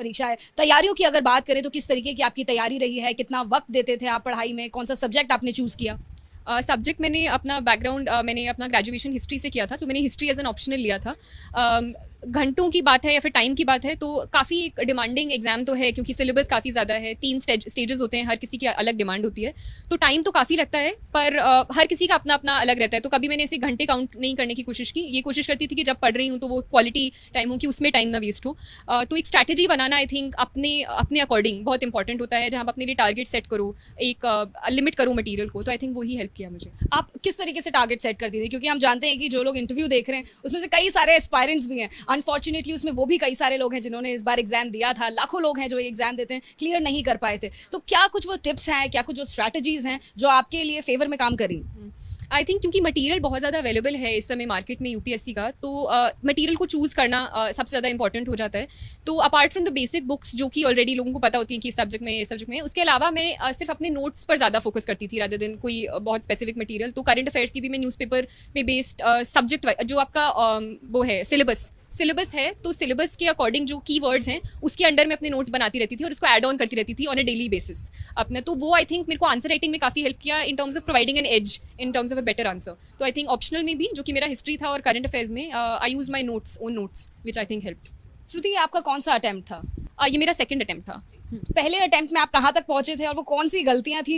परीक्षा है, तैयारियों की अगर बात करें तो किस तरीके की आपकी तैयारी रही है, कितना वक्त देते थे आप पढ़ाई में, कौन सा सब्जेक्ट आपने चूज किया? सब्जेक्ट मैंने अपना बैकग्राउंड मैंने अपना ग्रेजुएशन हिस्ट्री से किया था, तो मैंने हिस्ट्री एज एन ऑप्शनल लिया था। घंटों की बात है या फिर टाइम की बात है तो काफ़ी एक डिमांडिंग एग्जाम तो है, क्योंकि सिलेबस काफ़ी ज़्यादा है, 3 स्टेजेस होते हैं, हर किसी की अलग डिमांड होती है, तो टाइम तो काफ़ी लगता है, पर हर किसी का अपना अपना अलग रहता है। तो कभी मैंने ऐसे घंटे काउंट नहीं करने की कोशिश की, ये कोशिश करती थी कि जब पढ़ रही हूँ तो वो क्वालिटी टाइम हो, कि उसमें टाइम ना वेस्ट हो। तो एक स्ट्रैटेजी बनाना आई थिंक अपने अपने अकॉर्डिंग बहुत इंपॉर्टेंट होता है, जहाँ आप अपने लिए टारगेट सेट करो, एक लिमिट करो मटीरियल को, तो आई थिंक वही हेल्प किया मुझे। आप किस तरीके से टारगेट सेट करती थी, क्योंकि हम जानते हैं कि जो लोग इंटरव्यू देख रहे हैं उसमें से कई सारे एस्पायरेंट्स भी हैं, अनफॉर्चुनेटली उसमें वो भी कई सारे लोग हैं जिन्होंने इस बार एग्जाम दिया था, लाखों लोग हैं जो एग्जाम देते हैं क्लियर नहीं कर पाए थे, तो क्या कुछ वो टिप्स हैं, क्या कुछ वो स्ट्रैटेजीज हैं जो आपके लिए फेवर में काम करी? आई थिंक क्योंकि मटेरियल बहुत ज़्यादा अवेलेबल है इस समय मार्केट में यूपीएससी का, तो मटेरियल को चूज़ करना सबसे ज़्यादा इंपॉर्टेंट हो जाता है। तो apart from the basic books जो कि ऑलरेडी लोगों को पता होती हैं कि इस सब्जेक्ट में, इस सब्जेक्ट में, उसके अलावा मैं सिर्फ अपने नोट्स पर ज़्यादा फोकस करती थी रादर देन कोई बहुत स्पेसिफिक मटेरियल। तो करंट अफेयर्स की भी मैं न्यूज़पेपर में बेस्ड सब्जेक्ट जो आपका वो है सिलेबस है, तो सिलेबस के अकॉर्डिंग जो कीवर्ड्स हैं उसके अंडर में अपने नोट्स बनाती रहती थी और उसको ऐड ऑन करती रहती थी ऑन अ डेली बेसिस अपने। तो वो आई थिंक मेरे को आंसर राइटिंग में काफ़ी हेल्प किया in terms of providing an edge, in terms of a better answer. तो आई थिंक ऑप्शनल में भी, जो कि मेरा हिस्ट्री था और करंट अफेयर्स में, I use my notes, own notes, which I think help. Shruti, ये आपका कौन सा अटेम्प्ट था? ये मेरा सेकंड अटेम्प्ट था। पहले अटेम्प्ट में आप कहाँ तक पहुंचे थे और वो कौन सी गलतियां थी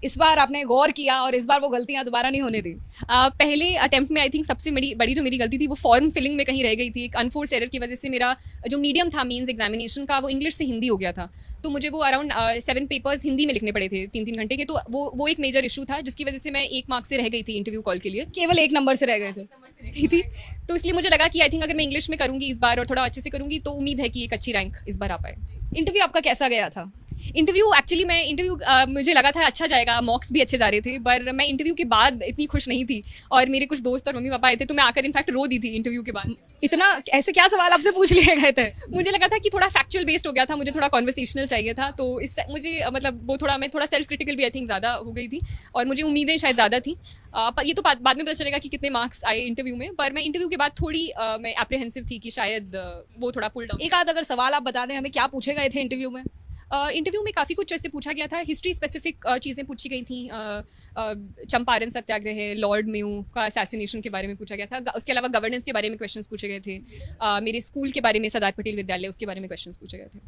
इस बार आपने गौर किया और इस बार वो गलतियां दोबारा नहीं होने दी? पहले अटेम्प्ट में आई थिंक सबसे बड़ी जो मेरी गलती थी वो फॉर्म फिलिंग में कहीं रह गई थी। एक अनफोर्स एरर की वजह से मेरा जो मीडियम था मीन्स एग्जामिनेशन का, वो इंग्लिश से हिंदी हो गया था, तो मुझे वो अराउंड 7 पेपर्स हिंदी में लिखने पड़े थे 3-3 घंटे के। तो वो एक मेजर इशू था जिसकी वजह से मैं 1 मार्क्स से रह गई थी इंटरव्यू कॉल के लिए, केवल 1 नंबर से रह गए थे? गई थी। तो इसलिए मुझे लगा कि आई थिंक अगर मैं इंग्लिश में करूंगी इस बार और थोड़ा अच्छे से करूंगी तो उम्मीद है कि एक अच्छी रैंक इस बार आ पाए। इंटरव्यू आपका कैसा गया था? इंटरव्यू एक्चुअली मुझे लगा था अच्छा जाएगा, मॉक्स भी अच्छे जा रहे थे, पर मैं इंटरव्यू के बाद इतनी खुश नहीं थी और मेरे कुछ दोस्त और मम्मी पापा आए थे, तो मैं आकर इनफैक्ट रो दी थी इंटरव्यू के बाद। इतना ऐसे क्या सवाल आपसे पूछ लिए गए थे? मुझे लगा था कि थोड़ा फैक्चुअल बेस्ड हो गया था, मुझे थोड़ा कॉन्वर्सेशनल चाहिए था, तो मुझे मतलब वो मैं थोड़ा सेल्फ क्रिटिकल भी आई थिंक ज़्यादा हो गई थी और मुझे उम्मीदें शायद ज़्यादा थी। पर ये तो बाद में पता चलेगा कि कितने मार्क्स आए इंटरव्यू में, पर मैं इंटरव्यू के बाद थोड़ी मैं एप्रीहेंसिव थी कि शायद वो थोड़ा पुल डाउन। एक आध अगर सवाल आप बता दें हमें, क्या पूछे गए थे इंटरव्यू में? इंटरव्यू में काफ़ी कुछ ऐसे पूछा गया था, हिस्ट्री स्पेसिफिक चीज़ें पूछी गई थी, चंपारण सत्याग्रह, लॉर्ड मेयो का असैसिनेशन के बारे में पूछा गया था। उसके अलावा गवर्नेंस के बारे में क्वेश्चंस पूछे गए थे, मेरे स्कूल के बारे में, सरदार पटेल विद्यालय, उसके बारे में क्वेश्चंस पूछे गए थे।